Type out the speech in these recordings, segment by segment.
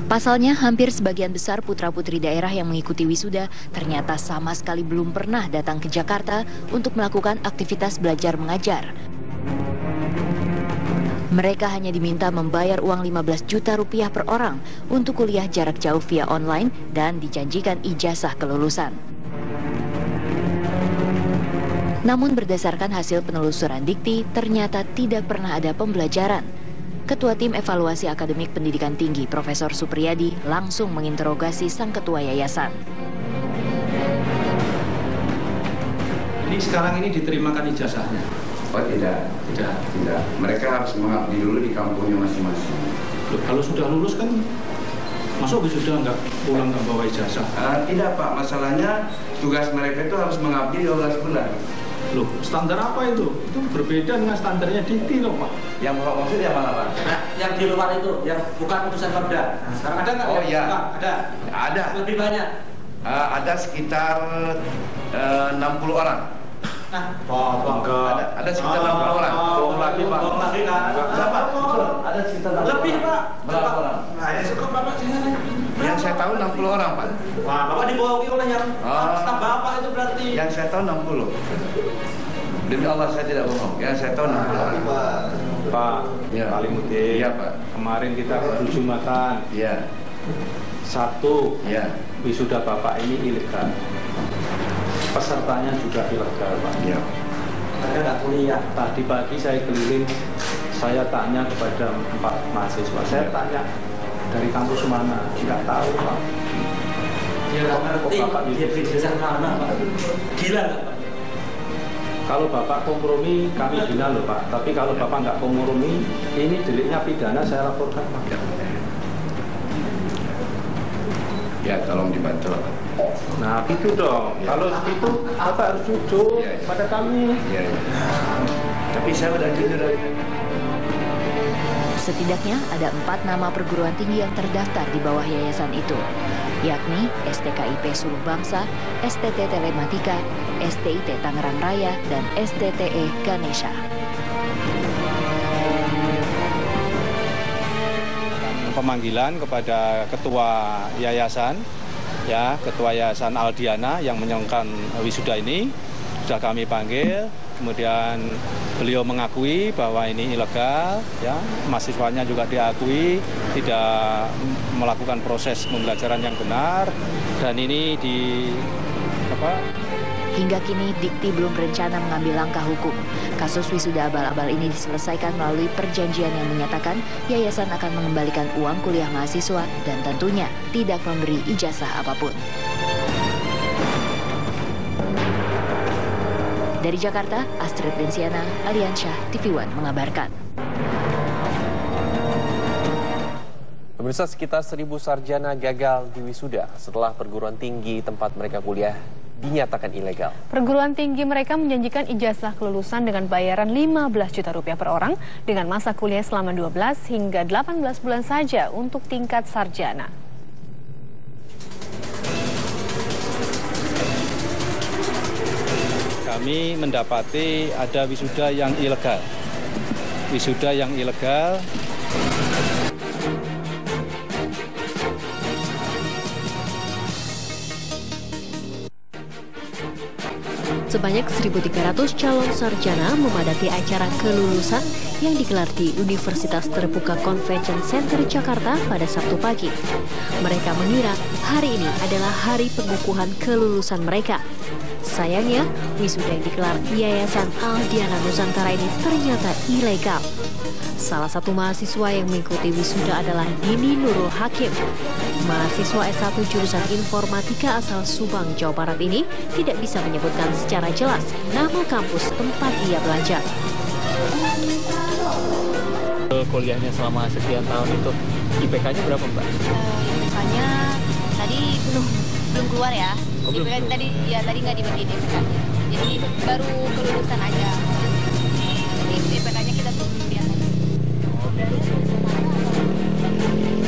Pasalnya, hampir sebagian besar putra-putri daerah yang mengikuti wisuda ternyata sama sekali belum pernah datang ke Jakarta untuk melakukan aktivitas belajar mengajar. Mereka hanya diminta membayar uang 15 juta rupiah per orang untuk kuliah jarak jauh via online dan dijanjikan ijazah kelulusan. Namun berdasarkan hasil penelusuran Dikti, ternyata tidak pernah ada pembelajaran. Ketua Tim Evaluasi Akademik Pendidikan Tinggi, Profesor Supriyadi, langsung menginterogasi sang ketua yayasan. Ini sekarang ini diterimakan ijazahnya? Oh tidak. Mereka harus mengabdi dulu di kampungnya masing-masing. Kalau sudah lulus kan, masuk sudah nggak pulang nggak bawa ijazah? Tidak Pak, masalahnya tugas mereka itu harus mengabdi 12 bulan. Loh, standar apa itu? Itu berbeda dengan standarnya Dikti loh Pak. Yang Bapak maksud yang mana Pak? Nah, yang di luar itu, yang bukan putusan Perda. Nah, sekarang ada nggak? Oh iya. Ada. Ada. Lebih banyak. Ada sekitar 60 orang. Nah, Ada sekitar 60 orang. Bohong lagi Pak. Bohong lagi Kak. Berapa? Ada sekitar 60 Lebih orang. Pak. Berapa orang? Nah, ya cukup Bapak sini. Yang saya tahu 60 orang Pak. Wah, Bapak dibohongi oleh yang staf Bapak itu berarti. Yang saya tahu 60. Demi Allah saya tidak bohong. Yang saya tahu 60 orang. Pak, Ya. Kalimuddin. Iya Pak. Kemarin kita berjumatan. Iya. Satu, Iya. wisuda Bapak ini ilegal. Pesertanya juga ilegal, Pak. Iya. Mereka nggak kuliah. Tadi pagi saya keliling, saya tanya kepada 4 mahasiswa. Saya tanya dari kampus mana? Nggak tahu, Pak. Dia nggak ngerti. Bapak Dia beli jurusan mana Pak? Gila nggak Pak? Kalau Bapak kompromi, kami bina loh Pak. Tapi kalau Bapak nggak kompromi, ini deliknya pidana, saya laporkan Pak. Ya, tolong dibantu Pak. Nah, gitu dong. Ya. Kalau itu, Bapak harus jujur Ya. pada kami. Iya. Tapi saya udah jujur. Setidaknya ada 4 nama perguruan tinggi yang terdaftar di bawah yayasan itu, yakni STKIP Suluh Bangsa, STT Telematika, STIT Tangerang Raya, dan STTE Ganesha. Pemanggilan kepada ketua yayasan, ketua yayasan Aldiana yang menyongkan wisuda ini sudah kami panggil. Kemudian beliau mengakui bahwa ini ilegal, mahasiswanya juga diakui tidak melakukan proses pembelajaran yang benar, dan ini Hingga kini Dikti belum berencana mengambil langkah hukum. Kasus wisuda abal-abal ini diselesaikan melalui perjanjian yang menyatakan yayasan akan mengembalikan uang kuliah mahasiswa dan tentunya tidak memberi ijazah apapun. Dari Jakarta, Astrid Bensiana, Aliansyah, TV One mengabarkan. Pemirsa, sekitar 1.000 sarjana gagal di wisuda setelah perguruan tinggi tempat mereka kuliah dinyatakan ilegal. Perguruan tinggi mereka menjanjikan ijazah kelulusan dengan bayaran 15 juta rupiah per orang dengan masa kuliah selama 12 hingga 18 bulan saja untuk tingkat sarjana. kami mendapati ada wisuda yang ilegal. Wisuda yang ilegal. Sebanyak 1.300 calon sarjana memadati acara kelulusan yang digelar di Universitas Terbuka Convention Center Jakarta pada Sabtu pagi. Mereka mengira hari ini adalah hari pengukuhan kelulusan mereka. Sayangnya, wisuda yang digelar Yayasan Aldiana Nusantara ini ternyata ilegal. Salah satu mahasiswa yang mengikuti wisuda adalah Dini Nurul Hakim. Mahasiswa S1 jurusan Informatika asal Subang, Jawa Barat ini tidak bisa menyebutkan secara jelas nama kampus tempat ia belajar. Kuliahnya selama sekian tahun itu, IPK-nya berapa, Mbak? IPK-nya tadi belum keluar ya. Oh, IPK tadi nggak dibagi IPK-nya. Jadi baru kelulusan aja. Jadi IPK-nya kita belum lihat lagi.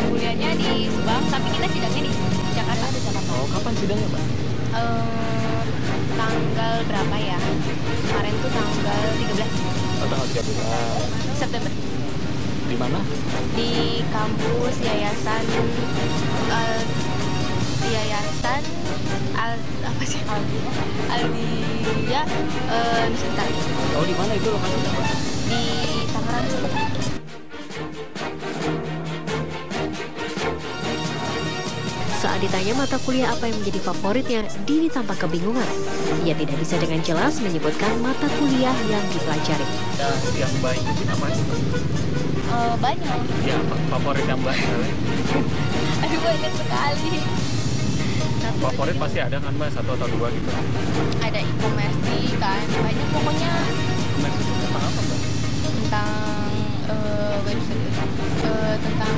Kuliahnya di Subang, tapi kita sidangnya di Jakarta. Oh, kapan sidangnya, Mbak? Tanggal berapa ya? Kemarin tuh tanggal 13. Oh, tanggal 13. September. Di mana? Di kampus Yayasan Aldia Nusantara. Oh, di mana itu lokasinya? Di Tangerang. Saat ditanya mata kuliah apa yang menjadi favoritnya, Dini tampak kebingungan. Ia tidak bisa dengan jelas menyebutkan mata kuliah yang dipelajari. Yang baik itu apa sih? Banyak. Ya, favorit yang baik. Aduh, banyak sekali. Favorit pasti ada kan Mbak, 1 atau 2 gitu? Ada e-commerce kan, banyak pokoknya. E-commerce itu tentang apa Mbak? Tentang website, tentang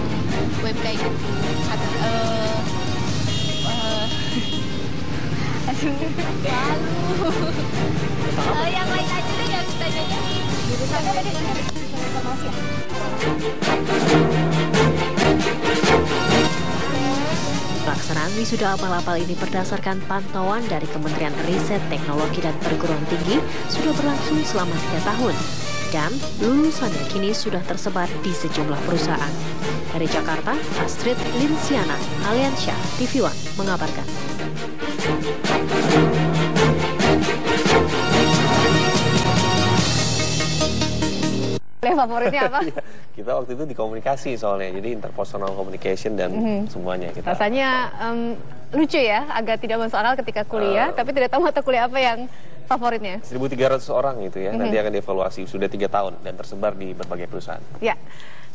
web kayak gitu. Aduh, malu. Yang lain aja deh yang tanyanya. Jurusan apa tadi? Informasi ya? Pelaksanaan wisuda abal-abal ini berdasarkan pantauan dari Kementerian Riset, Teknologi, dan Perguruan Tinggi sudah berlangsung selama 3 tahun. Dan lulusannya kini sudah tersebar di sejumlah perusahaan. Dari Jakarta, Astrid Linsiana, Aliansyah, TV One mengabarkan. Favoritnya apa? Kita waktu itu di komunikasi soalnya, jadi interpersonal communication dan semuanya. Rasanya lucu ya, agak tidak masuk akal ketika kuliah, tapi tidak tahu mata kuliah apa yang favoritnya. 1.300 orang gitu ya, nanti akan dievaluasi, sudah 3 tahun dan tersebar di berbagai perusahaan. Ya,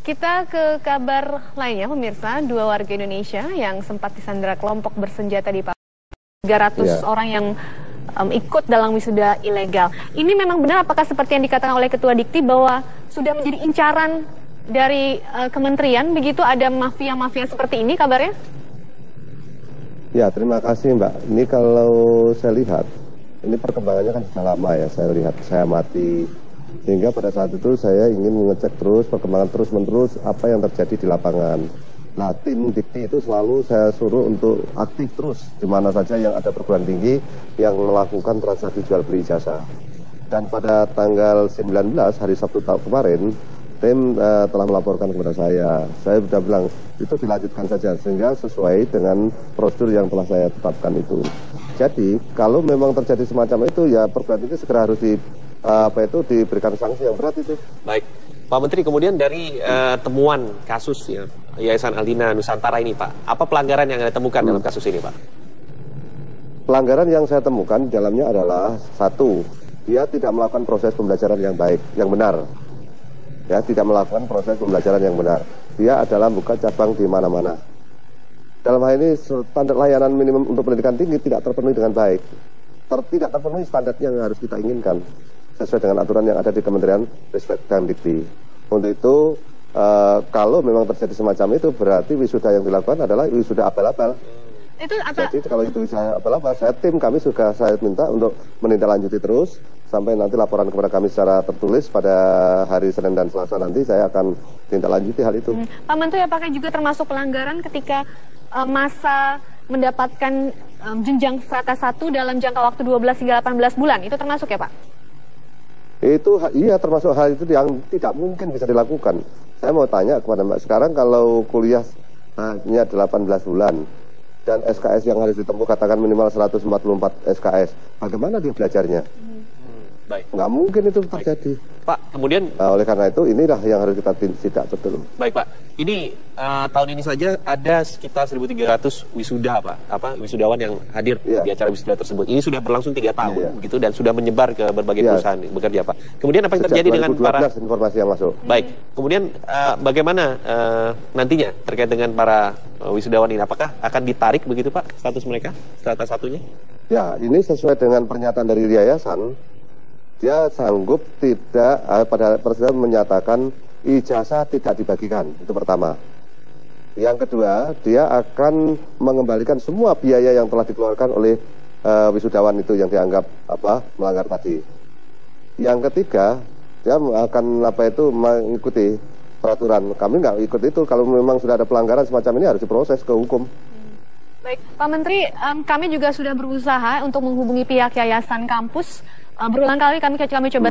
kita ke kabar lainnya pemirsa, 2 warga Indonesia yang sempat disandera kelompok bersenjata di Papua. 300 orang yang ikut dalam wisuda ilegal. Ini memang benar apakah seperti yang dikatakan oleh Ketua Dikti bahwa sudah menjadi incaran dari kementerian, begitu ada mafia-mafia seperti ini kabarnya? Ya, terima kasih Mbak. Ini kalau saya lihat, ini perkembangannya kan sudah lama ya, saya amati. Sehingga pada saat itu saya ingin mengecek terus, perkembangan terus-menerus apa yang terjadi di lapangan. Nah, tim Dikti itu selalu saya suruh untuk aktif terus di mana saja yang ada perguruan tinggi yang melakukan transaksi jual beli ijazah. Dan pada tanggal 19 hari Sabtu kemarin, tim telah melaporkan kepada saya. Saya sudah bilang itu dilanjutkan saja sehingga sesuai dengan prosedur yang telah saya tetapkan itu. Jadi kalau memang terjadi semacam itu ya perguruan tinggi segera harus diberikan sanksi yang berat itu. Baik. Pak Menteri, kemudian dari temuan kasus ya, Yayasan Aldina Nusantara ini Pak, apa pelanggaran yang Anda temukan dalam kasus ini Pak? Pelanggaran yang saya temukan di dalamnya adalah 1, dia tidak melakukan proses pembelajaran yang baik, yang benar. Ya, tidak melakukan proses pembelajaran yang benar. Dia adalah buka cabang di mana-mana. Dalam hal ini standar layanan minimum untuk pendidikan tinggi tidak terpenuhi dengan baik. Tidak terpenuhi standarnya yang harus kita inginkan sesuai dengan aturan yang ada di Kementerian Riset dan Dikti. Untuk itu, kalau memang terjadi semacam itu, berarti wisuda yang dilakukan adalah wisuda abal-abal. Itu apa? Jadi kalau itu wisuda abal-abal, tim kami juga saya minta untuk menindaklanjuti terus, sampai nanti laporan kepada kami secara tertulis pada hari Senin dan Selasa nanti saya akan tindaklanjuti hal itu. Pak Menteri, apakah juga termasuk pelanggaran ketika masa mendapatkan jenjang strata 1 dalam jangka waktu 12 hingga 18 bulan? Itu termasuk ya Pak? Itu iya termasuk hal itu yang tidak mungkin bisa dilakukan. Saya mau tanya kepada Mbak, sekarang kalau kuliah hanya 18 bulan dan SKS yang harus ditempuh katakan minimal 144 SKS, bagaimana dia belajarnya? Baik. Nggak mungkin itu terjadi. Pak, kemudian oleh karena itu inilah yang harus kita tindak betul. Baik Pak, ini tahun ini saja ada sekitar 1.300 wisuda wisudawan yang hadir di acara wisuda tersebut. Ini sudah berlangsung 3 tahun begitu dan sudah menyebar ke berbagai perusahaan bekerja Pak. Kemudian apa yang terjadi dengan para informasi yang masuk? Baik, kemudian bagaimana nantinya terkait dengan para wisudawan ini? Apakah akan ditarik begitu Pak status mereka, strata satunya? Ya, ini sesuai dengan pernyataan dari yayasan. Dia sanggup tidak pada presiden menyatakan ijazah tidak dibagikan, itu pertama. Yang kedua, dia akan mengembalikan semua biaya yang telah dikeluarkan oleh wisudawan itu yang dianggap melanggar tadi. Yang ketiga, dia akan mengikuti peraturan. Kami nggak ikut itu. Kalau memang sudah ada pelanggaran semacam ini harus diproses ke hukum. Baik, Pak Menteri, kami juga sudah berusaha untuk menghubungi pihak yayasan kampus berulang kali kami coba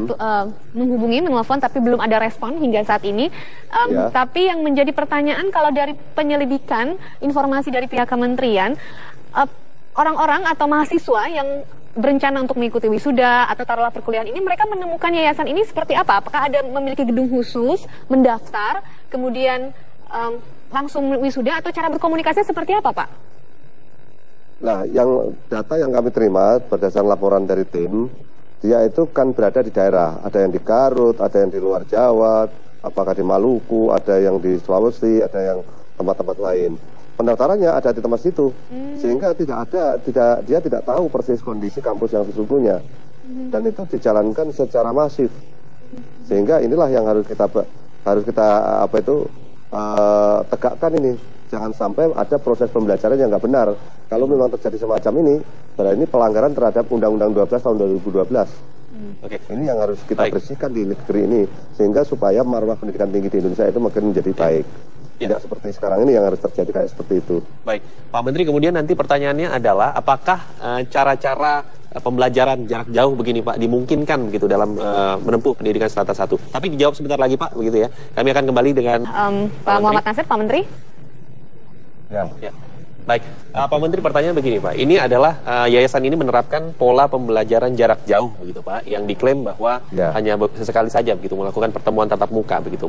menghubungi, menelpon, tapi belum ada respon hingga saat ini. Tapi yang menjadi pertanyaan, kalau dari penyelidikan informasi dari pihak kementerian, orang-orang atau mahasiswa yang berencana untuk mengikuti wisuda atau taruhlah perkuliahan ini, mereka menemukan yayasan ini seperti apa? Apakah ada memiliki gedung khusus, mendaftar, kemudian langsung wisuda, atau cara berkomunikasi seperti apa, Pak? Nah, data yang kami terima berdasarkan laporan dari tim, dia itu kan berada di daerah. Ada yang di Garut, ada yang di luar Jawa, apakah di Maluku, ada yang di Sulawesi, ada yang tempat-tempat lain. Pendaftarannya ada di tempat situ, sehingga dia tidak tahu persis kondisi kampus yang sesungguhnya, dan itu dijalankan secara masif, sehingga inilah yang harus kita tegakkan ini. Jangan sampai ada proses pembelajaran yang nggak benar. Kalau memang terjadi semacam ini, berarti ini pelanggaran terhadap Undang-Undang 12 tahun 2012. Ini yang harus kita bersihkan di negeri ini, sehingga supaya marwah pendidikan tinggi di Indonesia itu makin menjadi baik. Tidak seperti sekarang ini yang harus terjadi kayak seperti itu. Baik, Pak Menteri, kemudian nanti pertanyaannya adalah apakah cara-cara pembelajaran jarak jauh begini, Pak, dimungkinkan gitu dalam menempuh pendidikan strata 1? Tapi dijawab sebentar lagi, Pak, begitu ya. Kami akan kembali dengan Pak Muhammad Nasir, Pak Menteri. Ya. Baik, Pak Menteri, pertanyaan begini, Pak. Ini adalah yayasan ini menerapkan pola pembelajaran jarak jauh, begitu, Pak, yang diklaim bahwa hanya sesekali saja begitu melakukan pertemuan tatap muka, begitu.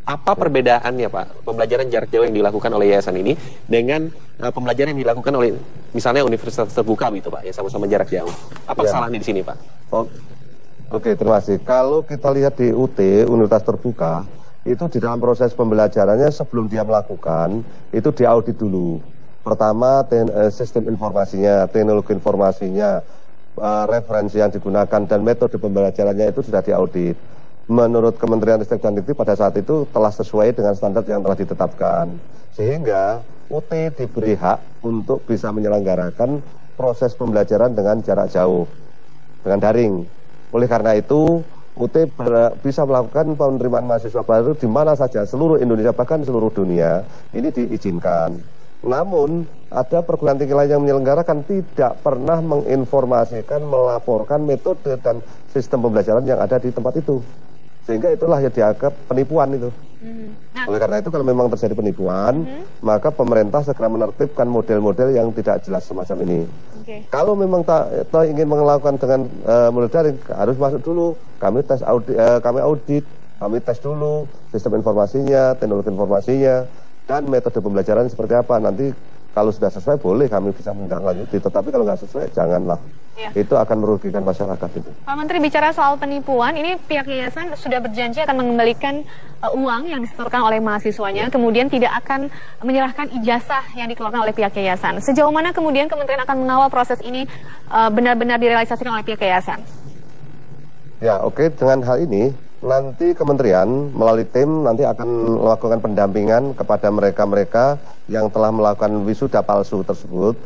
Apa perbedaannya, Pak, pembelajaran jarak jauh yang dilakukan oleh yayasan ini dengan pembelajaran yang dilakukan oleh misalnya universitas terbuka, begitu, Pak, ya sama-sama jarak jauh? Apa kesalahannya di sini, Pak? Oke, terima kasih. Kalau kita lihat di UT, Universitas Terbuka, itu di dalam proses pembelajarannya sebelum dia melakukan, itu diaudit dulu. Pertama, sistem informasinya, teknologi informasinya, referensi yang digunakan, dan metode pembelajarannya itu sudah diaudit. Menurut Kementerian Ristek dan Dikti pada saat itu telah sesuai dengan standar yang telah ditetapkan. Sehingga UT diberi hak untuk bisa menyelenggarakan proses pembelajaran dengan jarak jauh, dengan daring. Oleh karena itu, UT bisa melakukan penerimaan mahasiswa baru di mana saja, seluruh Indonesia, bahkan seluruh dunia, ini diizinkan. Namun, ada perguruan tinggi lain yang menyelenggarakan tidak pernah menginformasikan, melaporkan metode dan sistem pembelajaran yang ada di tempat itu. Sehingga itulah yang dianggap penipuan itu. Oleh karena itu, kalau memang terjadi penipuan, maka pemerintah segera menertibkan model-model yang tidak jelas semacam ini. Kalau memang ingin melakukan dengan model daring, harus masuk dulu. Kami audit, kami tes dulu sistem informasinya, teknologi informasinya, dan metode pembelajaran seperti apa. Nanti kalau sudah sesuai boleh kami bisa menindaklanjuti, tetapi kalau nggak sesuai janganlah. Itu akan merugikan masyarakat itu. Pak Menteri, bicara soal penipuan, ini pihak yayasan sudah berjanji akan mengembalikan uang yang disetorkan oleh mahasiswanya, kemudian tidak akan menyerahkan ijazah yang dikeluarkan oleh pihak yayasan. Sejauh mana kemudian kementerian akan mengawal proses ini benar-benar direalisasikan oleh pihak yayasan? Ya, oke. Dengan hal ini, nanti kementerian melalui tim nanti akan melakukan pendampingan kepada mereka-mereka yang telah melakukan wisuda palsu tersebut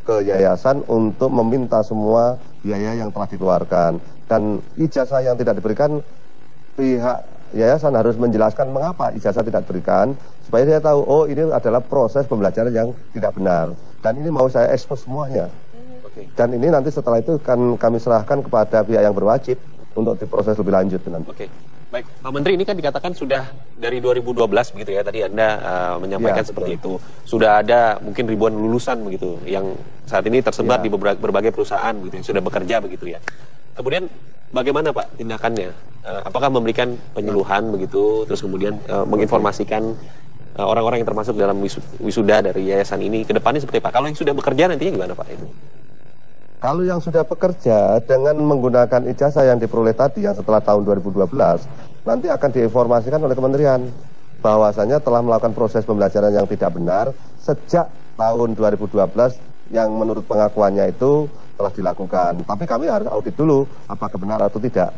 ke yayasan untuk meminta semua biaya yang telah dikeluarkan. Dan ijazah yang tidak diberikan, pihak yayasan harus menjelaskan mengapa ijazah tidak diberikan, supaya dia tahu, oh ini adalah proses pembelajaran yang tidak benar. Dan ini mau saya ekspos semuanya. Dan ini nanti setelah itu kan kami serahkan kepada pihak yang berwajib untuk diproses lebih lanjut nanti. Baik, Pak Menteri, ini kan dikatakan sudah dari 2012 begitu ya, tadi Anda menyampaikan seperti itu. Sudah ada mungkin ribuan lulusan begitu yang saat ini tersebar di berbagai perusahaan begitu yang sudah bekerja begitu ya. Kemudian bagaimana, Pak, tindakannya? Apakah memberikan penyuluhan begitu, terus kemudian menginformasikan orang-orang yang termasuk dalam wisuda dari yayasan ini ke depannya seperti apa? Kalau yang sudah bekerja nantinya gimana, Pak, itu? Kalau yang sudah bekerja dengan menggunakan ijazah yang diperoleh tadi yang setelah tahun 2012, nanti akan diinformasikan oleh kementerian bahwasanya telah melakukan proses pembelajaran yang tidak benar sejak tahun 2012 yang menurut pengakuannya itu telah dilakukan. Tapi kami harus audit dulu apakah benar atau tidak.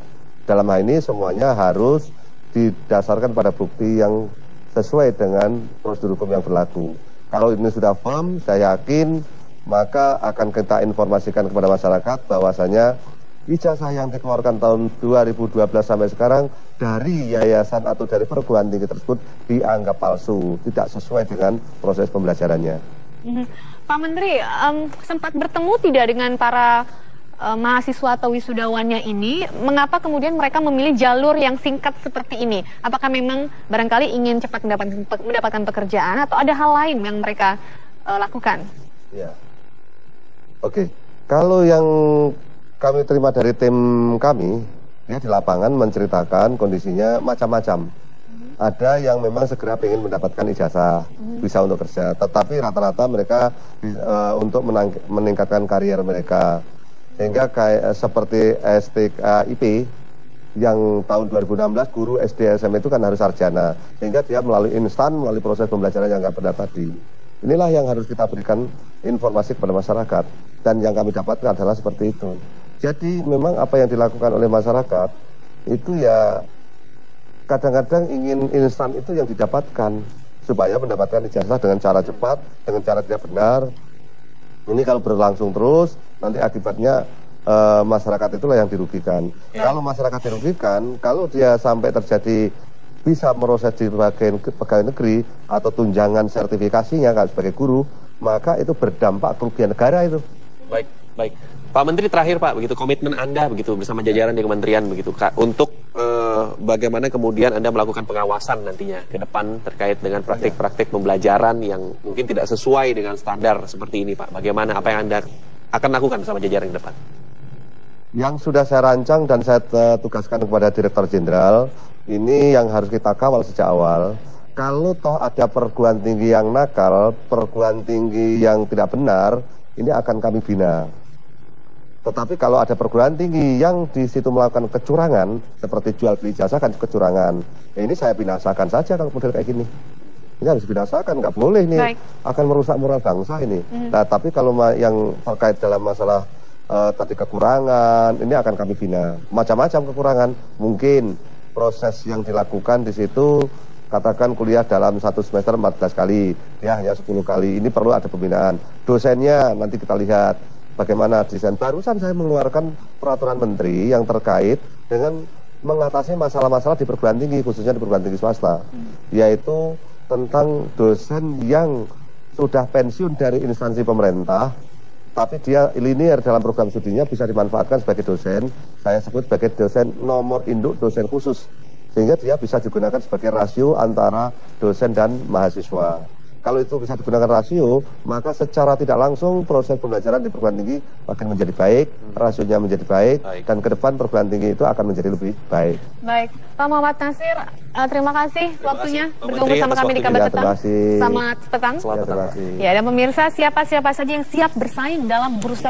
Dalam hal ini semuanya harus didasarkan pada bukti yang sesuai dengan prosedur hukum yang berlaku. Kalau ini sudah firm, saya yakin maka akan kita informasikan kepada masyarakat bahwasanya ijazah yang dikeluarkan tahun 2012 sampai sekarang dari yayasan atau dari perguruan tinggi tersebut dianggap palsu, tidak sesuai dengan proses pembelajarannya. Pak Menteri, sempat bertemu tidak dengan para mahasiswa atau wisudawannya ini, mengapa kemudian mereka memilih jalur yang singkat seperti ini? Apakah memang barangkali ingin cepat mendapatkan pekerjaan atau ada hal lain yang mereka lakukan? Ya. Oke. Kalau yang kami terima dari tim kami, dia di lapangan menceritakan kondisinya macam-macam. Ada yang memang segera ingin mendapatkan ijazah, bisa untuk kerja. Tetapi rata-rata mereka untuk meningkatkan karier mereka. Sehingga kayak seperti STKIP yang tahun 2016 guru SD SMP itu kan harus sarjana. Sehingga dia melalui instan, melalui proses pembelajaran yang nggak pernah tadi. Inilah yang harus kita berikan informasi kepada masyarakat. Dan yang kami dapatkan adalah seperti itu. Jadi memang apa yang dilakukan oleh masyarakat itu ya kadang-kadang ingin instan itu yang didapatkan. Supaya mendapatkan ijazah dengan cara cepat, dengan cara tidak benar. Ini kalau berlangsung terus, nanti akibatnya masyarakat itulah yang dirugikan. Kalau masyarakat dirugikan, kalau dia sampai terjadi bisa meroses di pegawai negeri atau tunjangan sertifikasinya sebagai guru, maka itu berdampak kerugian negara itu. Baik, baik. Pak Menteri, terakhir Pak, begitu komitmen Anda begitu bersama jajaran di kementerian begitu Kak, untuk bagaimana kemudian Anda melakukan pengawasan nantinya ke depan terkait dengan praktik-praktik pembelajaran yang mungkin tidak sesuai dengan standar seperti ini Pak. Bagaimana, apa yang Anda akan lakukan sama jajaran ke depan? Yang sudah saya rancang dan saya tugaskan kepada Direktur Jenderal, ini yang harus kita kawal sejak awal. Kalau toh ada perguruan tinggi yang nakal, perguruan tinggi yang tidak benar, ini akan kami bina. Tetapi kalau ada perguruan tinggi yang di situ melakukan kecurangan, seperti jual beli jasa kan kecurangan, ya ini saya binasakan saja kalau model kayak gini. Ini harus binasakan, nggak boleh nih, akan merusak moral bangsa ini. Nah, tapi kalau yang terkait dalam masalah tadi kekurangan, ini akan kami bina. Macam-macam kekurangan, mungkin proses yang dilakukan di situ, katakan kuliah dalam 1 semester 14 kali, ya hanya 10 kali, ini perlu ada pembinaan. Dosennya nanti kita lihat bagaimana desain. Barusan saya mengeluarkan peraturan menteri yang terkait dengan mengatasi masalah-masalah di perguruan tinggi, khususnya di perguruan tinggi swasta, yaitu tentang dosen yang sudah pensiun dari instansi pemerintah, tapi dia linear dalam program studinya bisa dimanfaatkan sebagai dosen, saya sebut sebagai dosen nomor induk dosen khusus, sehingga dia bisa digunakan sebagai rasio antara dosen dan mahasiswa. Kalau itu bisa digunakan rasio, maka secara tidak langsung proses pembelajaran di perguruan tinggi akan menjadi baik, rasionya menjadi baik, dan ke depan perguruan tinggi itu akan menjadi lebih baik. Baik, Pak Muhammad Nasir, terima kasih waktunya bergabung bersama kami di Kabar Petang. Selamat petang. Selamat petang. Ya, dan pemirsa, siapa-siapa saja yang siap bersaing dalam bursa